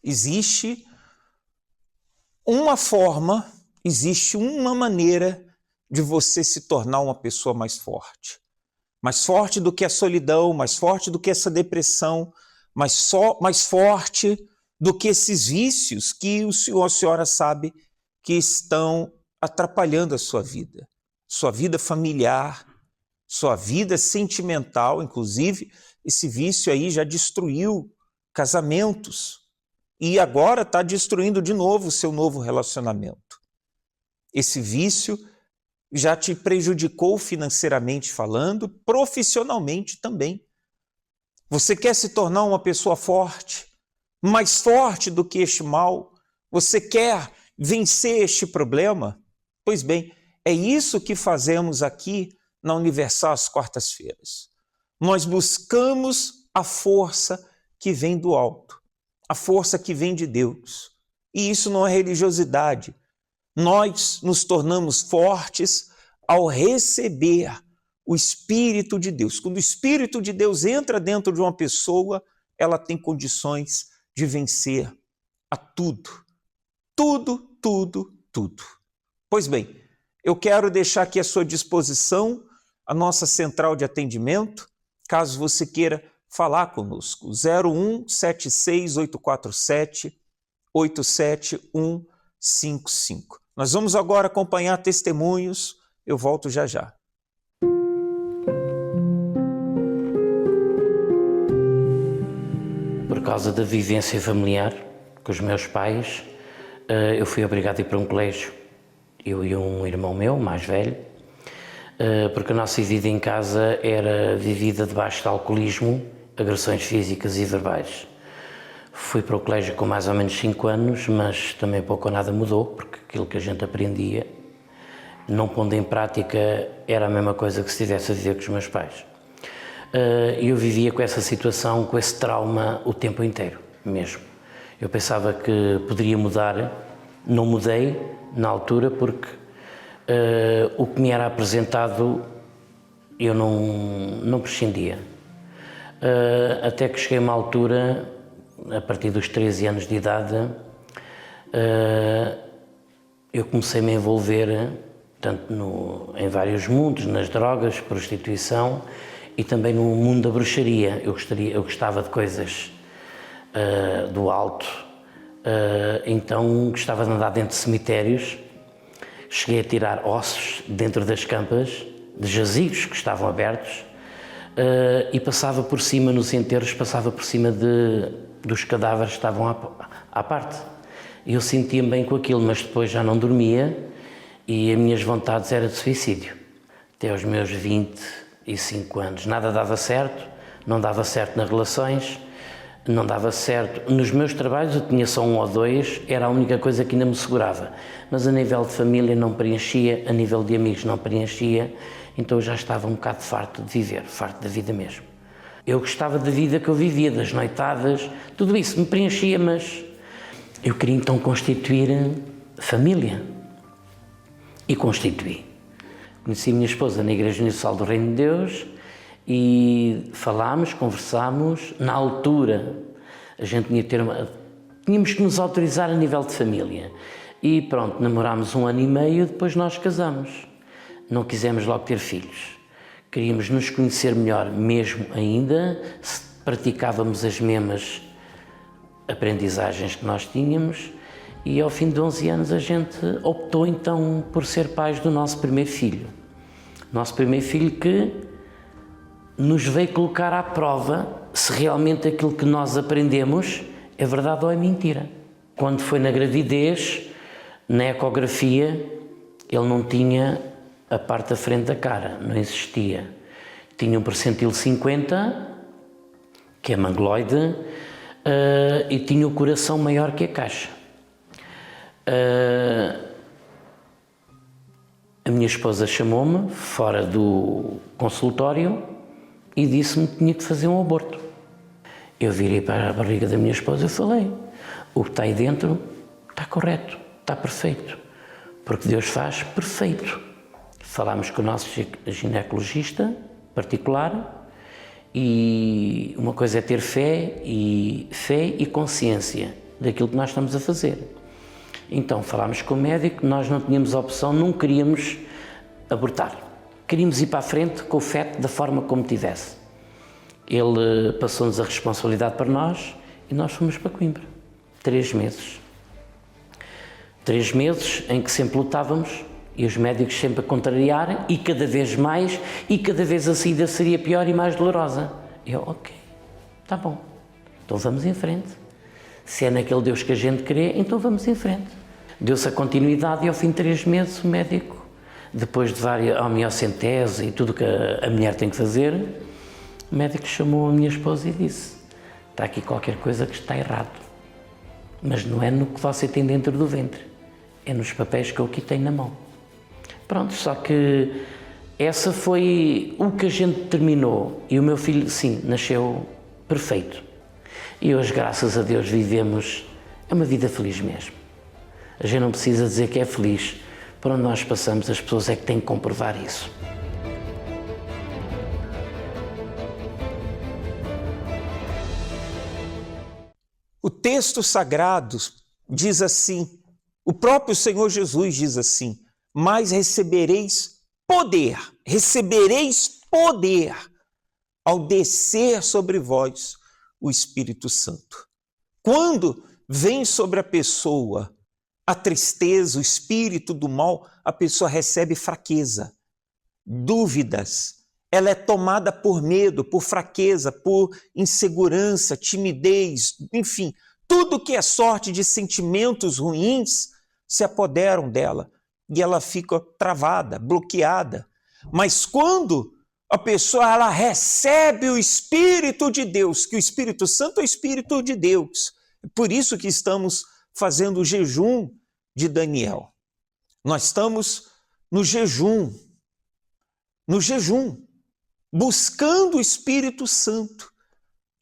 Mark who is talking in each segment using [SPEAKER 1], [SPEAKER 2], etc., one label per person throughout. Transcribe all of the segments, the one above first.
[SPEAKER 1] Existe uma forma, existe uma maneira de você se tornar uma pessoa mais forte. Mais forte do que a solidão, mais forte do que essa depressão, mais forte do que esses vícios que o senhor, a senhora sabe que estão atrapalhando a sua vida familiar, sua vida sentimental. Inclusive, esse vício aí já destruiu casamentos e agora está destruindo de novo o seu novo relacionamento. Esse vício já te prejudicou financeiramente falando, profissionalmente também. Você quer se tornar uma pessoa forte, mais forte do que este mal? Você quer vencer este problema? Pois bem, é isso que fazemos aqui na Universal às quartas-feiras. Nós buscamos a força que vem do alto, a força que vem de Deus. E isso não é religiosidade. Nós nos tornamos fortes ao receber o Espírito de Deus. Quando o Espírito de Deus entra dentro de uma pessoa, ela tem condições de vencer a tudo. Tudo, tudo, tudo. Pois bem, eu quero deixar aqui à sua disposição a nossa central de atendimento, caso você queira falar conosco, 01 76 847 87155. Nós vamos agora acompanhar testemunhos, eu volto já já.
[SPEAKER 2] Por causa da vivência familiar com os meus pais, eu fui obrigado a ir para um colégio, eu e um irmão meu, mais velho, porque a nossa vida em casa era vivida debaixo de alcoolismo, agressões físicas e verbais. Fui para o colégio com mais ou menos 5 anos, mas também pouco ou nada mudou, porque aquilo que a gente aprendia, não pondo em prática, era a mesma coisa que se estivesse a viver com os meus pais. Eu vivia com essa situação, com esse trauma o tempo inteiro, mesmo. Eu pensava que poderia mudar, não mudei na altura porque o que me era apresentado eu não prescindia. Até que cheguei a uma altura, a partir dos 13 anos de idade, eu comecei-me a envolver tanto em vários mundos, nas drogas, prostituição e também no mundo da bruxaria. Eu gostava de coisas do alto, então gostava de andar dentro de cemitérios, cheguei a tirar ossos dentro das campas, de jazigos que estavam abertos, e passava por cima, nos enteiros, passava por cima dos cadáveres que estavam à parte. Eu sentia-me bem com aquilo, mas depois já não dormia e as minhas vontades eram de suicídio. Até aos meus 25 anos. Nada dava certo, não dava certo nas relações, não dava certo. Nos meus trabalhos eu tinha só 1 ou 2, era a única coisa que ainda me segurava. Mas a nível de família não preenchia, a nível de amigos não preenchia, então eu já estava um bocado farto de viver, farto da vida mesmo. Eu gostava da vida que eu vivia, das noitadas, tudo isso me preenchia, mas eu queria então constituir família. E constituí. Conheci a minha esposa na Igreja Universal do Reino de Deus e falámos, conversámos. Na altura, a gente tínhamos que nos autorizar a nível de família. E pronto, namorámos 1 ano e meio, depois nós casamos. Não quisemos logo ter filhos. Queríamos nos conhecer melhor, mesmo ainda, se praticávamos as mesmas aprendizagens que nós tínhamos. E ao fim de 11 anos a gente optou então por ser pais do nosso primeiro filho. Nosso primeiro filho que nos veio colocar à prova se realmente aquilo que nós aprendemos é verdade ou é mentira. Quando foi na gravidez, na ecografia, ele não tinha a parte da frente da cara, não existia. Tinha um percentil 50, que é mangloide, e tinha o coração maior que a caixa. A minha esposa chamou-me fora do consultório e disse-me que tinha que fazer um aborto. Eu virei para a barriga da minha esposa e falei: o que está aí dentro está correto, está perfeito, porque Deus faz perfeito. Falámos com o nosso ginecologista particular e uma coisa é ter fé e consciência. daquilo que nós estamos a fazer. Então falámos com o médico, nós não tínhamos opção, não queríamos abortar. Queríamos ir para a frente com o feto da forma como tivesse. Ele passou-nos a responsabilidade para nós e nós fomos para Coimbra. 3 meses. 3 meses em que sempre lutávamos e os médicos sempre a contrariarem e cada vez mais e cada vez a saída seria pior e mais dolorosa. Eu, ok, está bom, então vamos em frente. Se é naquele Deus que a gente crê, então vamos em frente. Deu-se a continuidade e ao fim de 3 meses o médico, depois de várias homeocentese e tudo o que a mulher tem que fazer, o médico chamou a minha esposa e disse: está aqui qualquer coisa que está errado, mas não é no que você tem dentro do ventre, é nos papéis que eu aqui tenho na mão. Pronto, só que essa foi o que a gente determinou e o meu filho, sim, nasceu perfeito. E hoje, graças a Deus, vivemos uma vida feliz mesmo. A gente não precisa dizer que é feliz. Por onde nós passamos, as pessoas é que têm que comprovar isso.
[SPEAKER 1] O texto sagrado diz assim, o próprio Senhor Jesus diz assim: mas recebereis poder ao descer sobre vós o Espírito Santo. Quando vem sobre a pessoa a tristeza, o espírito do mal, a pessoa recebe fraqueza, dúvidas, ela é tomada por medo, por fraqueza, por insegurança, timidez, enfim, tudo que é sorte de sentimentos ruins se apoderam dela e ela fica travada, bloqueada. Mas quando a pessoa ela recebe o Espírito de Deus, que o Espírito Santo é o Espírito de Deus, por isso que estamos fazendo o jejum de Daniel. Nós estamos no jejum, buscando o Espírito Santo.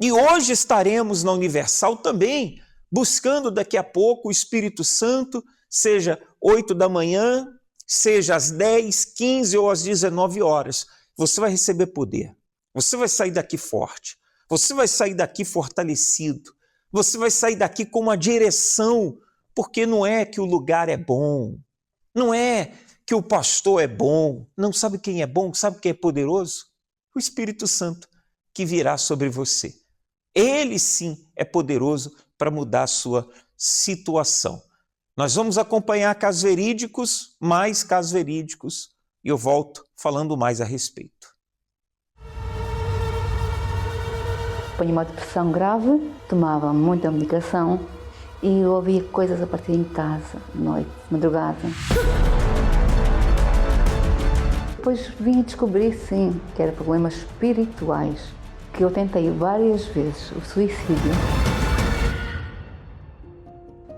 [SPEAKER 1] E hoje estaremos na Universal também, buscando daqui a pouco o Espírito Santo, seja 8 da manhã, seja às 10, 15 ou às 19 horas. Você vai receber poder, você vai sair daqui forte, você vai sair daqui fortalecido, você vai sair daqui com uma direção, porque não é que o lugar é bom, não é que o pastor é bom, não sabe quem é bom, sabe quem é poderoso? O Espírito Santo que virá sobre você. Ele sim é poderoso para mudar a sua situação. Nós vamos acompanhar casos verídicos, mais casos verídicos, e eu volto falando mais a respeito.
[SPEAKER 3] Apanhei uma depressão grave, tomava muita medicação e eu ouvia coisas a partir de casa, noite, madrugada. Depois vim descobrir, sim, que eram problemas espirituais, que eu tentei várias vezes o suicídio.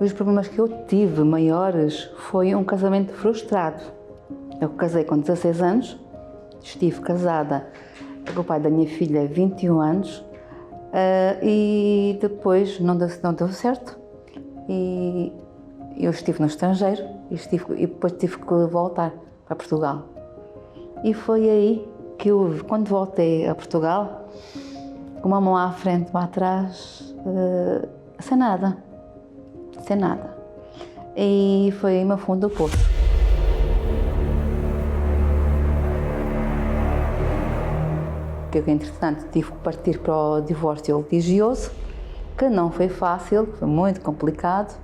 [SPEAKER 3] Os problemas que eu tive maiores foi um casamento frustrado. Eu casei com 16 anos, estive casada com o pai da minha filha 21 anos e depois não deu certo e eu estive no estrangeiro e depois tive que voltar para Portugal. E foi aí que eu, quando voltei a Portugal, com uma mão à frente, uma atrás, sem nada. E foi aí meu fundo do poço. Que eu, entretanto, tive que partir para o divórcio litigioso, que não foi fácil, foi muito complicado.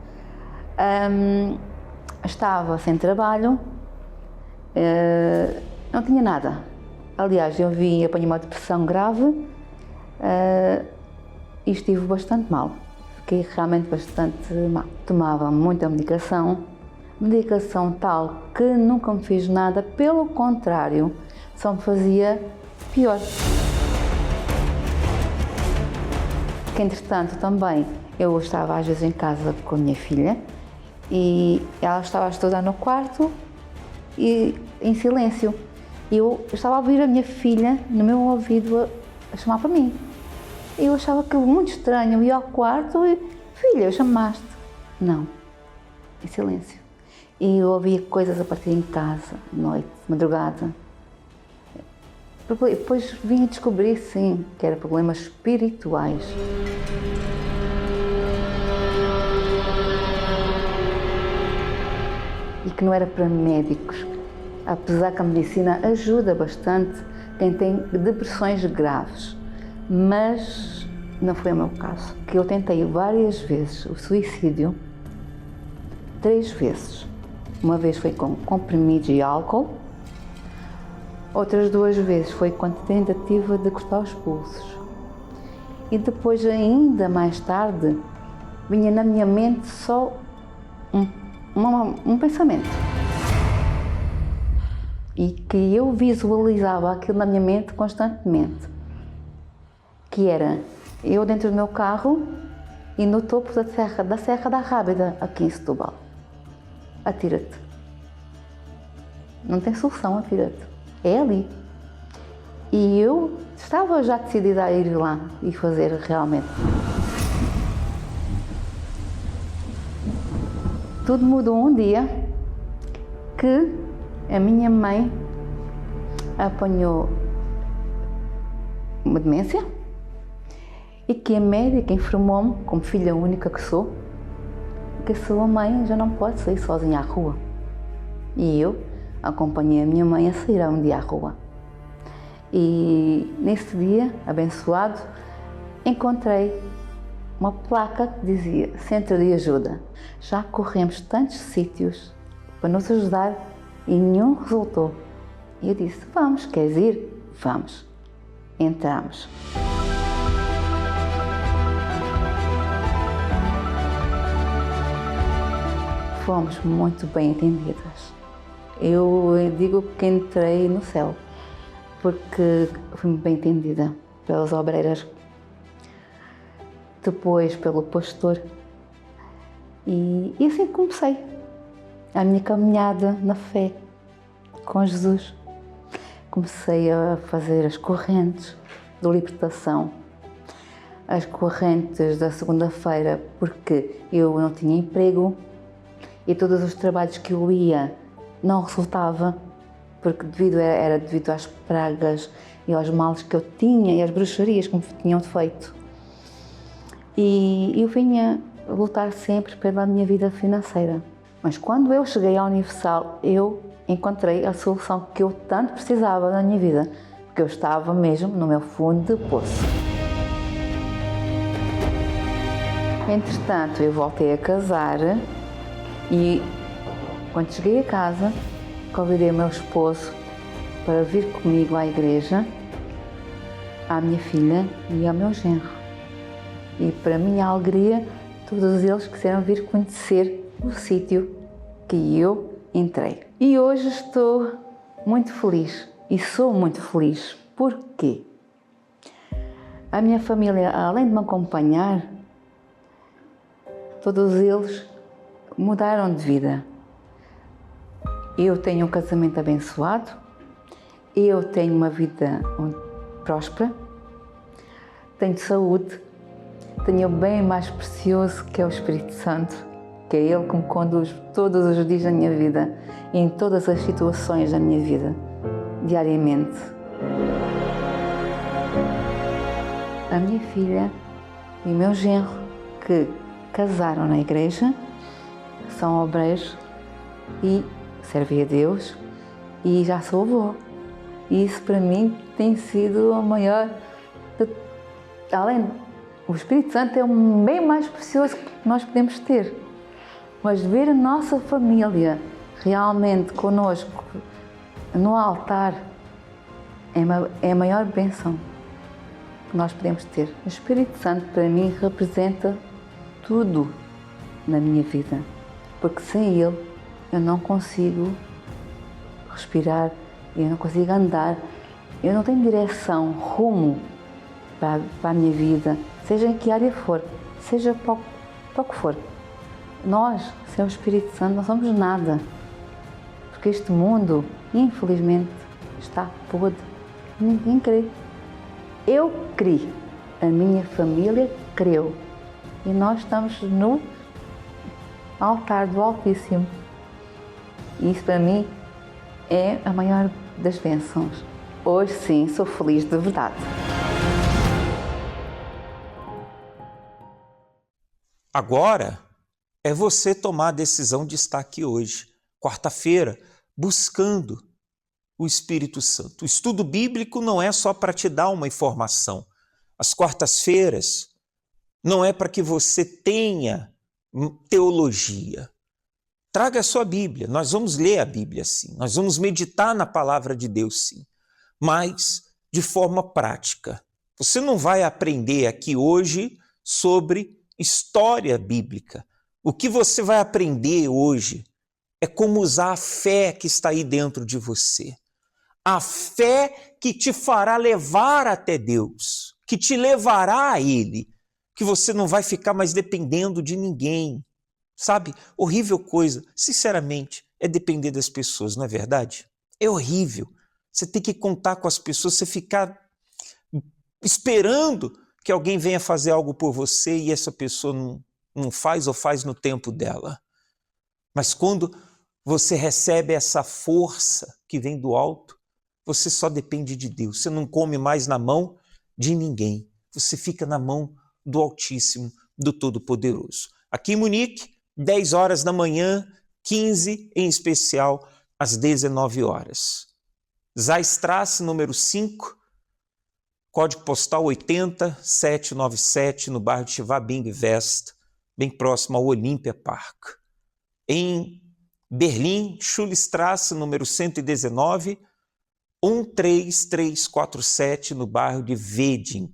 [SPEAKER 3] Estava sem trabalho, não tinha nada. Aliás, eu apanhei uma depressão grave e estive bastante mal. Fiquei realmente bastante mal. Tomava muita medicação tal que nunca me fez nada, pelo contrário, só me fazia pior. Que, entretanto, também eu estava às vezes em casa com a minha filha e ela estava a estudar no quarto e em silêncio. E eu estava a ouvir a minha filha no meu ouvido a chamar para mim. E eu achava aquilo muito estranho. Eu ia ao quarto e, filha, chamaste? Não, em silêncio. E eu ouvia coisas a partir de casa, noite, madrugada. Depois vim a descobrir, sim, que eram problemas espirituais. e que não era para médicos, apesar que a medicina ajuda bastante quem tem depressões graves, mas não foi o meu caso, que eu tentei várias vezes o suicídio, 3 vezes. Uma vez foi com comprimidos e álcool, outras 2 vezes foi com tentativa de cortar os pulsos. E depois, ainda mais tarde, vinha na minha mente só um pensamento. E que eu visualizava aquilo na minha mente constantemente. Que era eu dentro do meu carro e no topo da Serra da Rábida, aqui em Setúbal. Atira-te. Não tem solução, atira-te. É ali. E eu estava já decidida a ir lá e fazer realmente. Tudo mudou um dia que a minha mãe apanhou uma demência e que a médica informou-me, como filha única que sou, que a sua mãe já não pode sair sozinha à rua. E eu acompanhei a minha mãe a sair um dia à rua. E nesse dia, abençoado, encontrei uma placa que dizia Centro de Ajuda. Já corremos tantos sítios para nos ajudar e nenhum resultou. E eu disse, vamos, queres ir? Vamos. Entramos. Fomos muito bem atendidas. Eu digo que entrei no céu, porque fui bem atendida pelas obreiras, depois pelo pastor, e assim comecei a minha caminhada na fé com Jesus. Comecei a fazer as correntes de libertação, as correntes da segunda-feira, porque eu não tinha emprego e todos os trabalhos que eu ia não resultava, porque era devido às pragas e aos males que eu tinha e às bruxarias que me tinham feito. E eu vinha lutar sempre pela minha vida financeira. Mas quando eu cheguei à Universal, eu encontrei a solução que eu tanto precisava na minha vida, porque eu estava mesmo no meu fundo de poço. Entretanto, eu voltei a casar e, quando cheguei a casa, convidei o meu esposo para vir comigo à igreja, à minha filha e ao meu genro. E, para minha alegria, todos eles quiseram vir conhecer o sítio que eu entrei. E hoje estou muito feliz e sou muito feliz. Porquê? A minha família, além de me acompanhar, todos eles mudaram de vida. Eu tenho um casamento abençoado, eu tenho uma vida próspera, tenho saúde, tenho o bem mais precioso que é o Espírito Santo, que é Ele que me conduz todos os dias da minha vida, em todas as situações da minha vida, diariamente. A minha filha e o meu genro, que casaram na igreja, são obreiros e servem a Deus, e já sou avó. E isso para mim tem sido a maior... Além, o Espírito Santo é o bem mais precioso que nós podemos ter. Mas ver a nossa família realmente conosco no altar é a maior bênção que nós podemos ter. O Espírito Santo para mim representa tudo na minha vida, porque sem Ele eu não consigo respirar, eu não consigo andar, eu não tenho direção, rumo para a minha vida, seja em que área for, seja para o que for. Nós, sem o Espírito Santo, não somos nada, porque este mundo, infelizmente, está podre. Ninguém crê. Eu criei, a minha família creu, e nós estamos no altar do Altíssimo. E isso para mim é a maior das bênçãos. Hoje sim, sou feliz de verdade.
[SPEAKER 1] Agora é você tomar a decisão de estar aqui hoje, quarta-feira, buscando o Espírito Santo. O estudo bíblico não é só para te dar uma informação. As quartas-feiras não é para que você tenha teologia. Traga a sua Bíblia, nós vamos ler a Bíblia sim, nós vamos meditar na palavra de Deus sim, mas de forma prática. Você não vai aprender aqui hoje sobre história bíblica. O que você vai aprender hoje é como usar a fé que está aí dentro de você. A fé que te fará levar até Deus, que te levará a Ele, que você não vai ficar mais dependendo de ninguém. Sabe, horrível coisa, sinceramente, é depender das pessoas, não é verdade? É horrível. Você tem que contar com as pessoas, você ficar esperando que alguém venha fazer algo por você e essa pessoa não faz ou faz no tempo dela. Mas quando você recebe essa força que vem do alto, você só depende de Deus. Você não come mais na mão de ninguém. Você fica na mão do Altíssimo, do Todo-Poderoso. Aqui em Munique, 10 horas da manhã, 15 em especial, às 19 horas. Zaystrasse, número 5, código postal 80797, no bairro de Schwabing West, bem próximo ao Olympia Park. Em Berlim, Schulstrasse, número 119, 13347, no bairro de Wedding,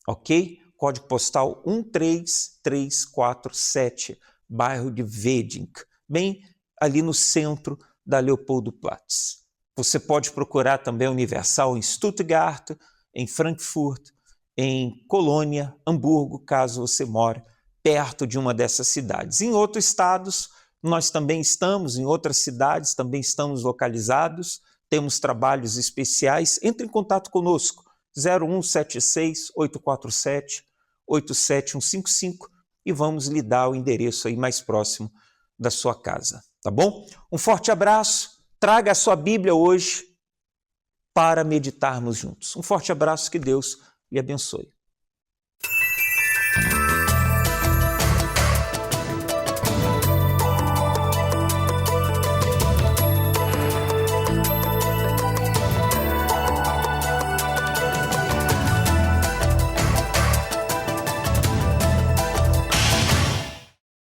[SPEAKER 1] ok? Código postal 13347, bairro de Wedding, bem ali no centro da Leopoldplatz. Você pode procurar também a Universal em Stuttgart, em Frankfurt, em Colônia, Hamburgo, caso você more perto de uma dessas cidades. Em outros estados, nós também estamos, em outras cidades também estamos localizados, temos trabalhos especiais. Entre em contato conosco, 0176-847-87155 e vamos lhe dar o endereço aí mais próximo da sua casa, tá bom? Um forte abraço, traga a sua Bíblia hoje para meditarmos juntos. Um forte abraço, que Deus lhe abençoe.